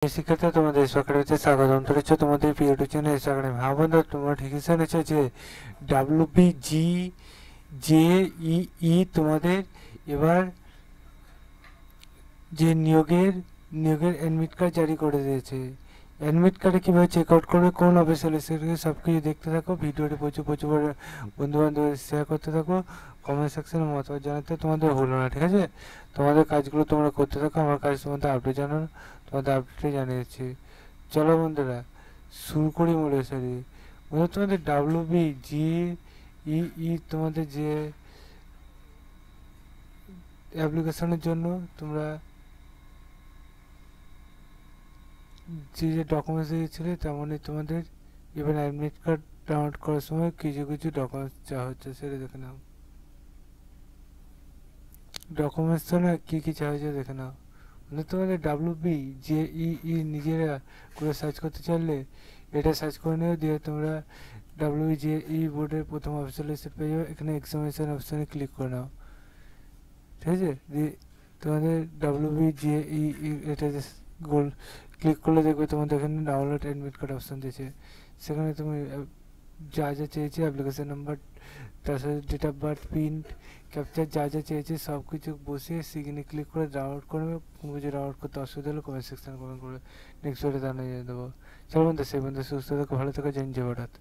শিক্ষার্থী তোমাদের একাডেমিতে স্বাগতম। চলেছে তোমাদের প্রিয় টিউশন একাডেমি। হ্যাঁ বন্ধুরা, তোমরা ঠিকই শুনেছ যে WBG JEE তোমাদের এবার যে নিয়োগের অ্যাডমিট কার্ড জারি করে দিয়েছে। অ্যাডমিট কার্ডে কীভাবে চেক আউট করবে, কোন অফিসিয়াল সেখানে সব কিছু দেখতে থাকো। ভিডিওটি প্রচুর বন্ধু বান্ধবের শেয়ার করতে থাকো। কমেন্ট সেকশনে মতামত জানাতে তোমাদের ভুলো না, ঠিক আছে? তোমাদের কাজগুলো তোমরা করতে থাকো, আমার কাজ তোমাদের আপডেট জানানো, তোমাদের আপডেটে জানিয়েছি। চলো বন্ধুরা, শুরু করি মূল সারি। বন্ধুরা, তোমাদের WBGEE তোমাদের যে অ্যাপ্লিকেশনের জন্য তোমরা যে ডকুমেন্টস দিয়েছিলে, তেমনই তোমাদের এবার অ্যাডমিট কার্ড ডাউনলোড করার সময় কিছু ডকুমেন্টস চাওয়া হচ্ছে, সেটা দেখে নাও। ডকুমেন্টস তো না, কী চাওয়া হচ্ছে দেখে নাও। মানে তোমাদের WBGEE নিজেরা করে সার্চ করতে চাইলে এটা সার্চ করে নিও, দিয়ে তোমরা WBGEE বোর্ডের প্রথম অফিসিয়াল ওয়েবসাইট পেয়ে যাবে। এখানে এক্সামিনেশন অপশানে ক্লিক করে নাও, ঠিক আছে? দিয়ে তোমাদের WBGEE এটা গোল ক্লিক করলে দেখবে তোমাদের এখানে ডাউনলোড অ্যাডমিট কার্ড অপশান দিয়েছে। সেখানে তুমি যা চেয়েছে, অ্যাপ্লিকেশন নাম্বার, তার সাথে date of birth, PIN, captcha, যা চেয়েছে সব কিছু বসিয়ে সেখানে ক্লিক করে ডাউনলোড করবে। বুঝে ডাউনলোড করতে অসুবিধা হলে কমেন্ট সেকশনে কমেন্ট করবে, নেক্সট ভিডিও জানিয়ে দেবো। চলো বন্ধু, সেই বন্ধু সুস্থ থাকো, ভালো থাকো, জয় হিন্দ, জয় ভারত।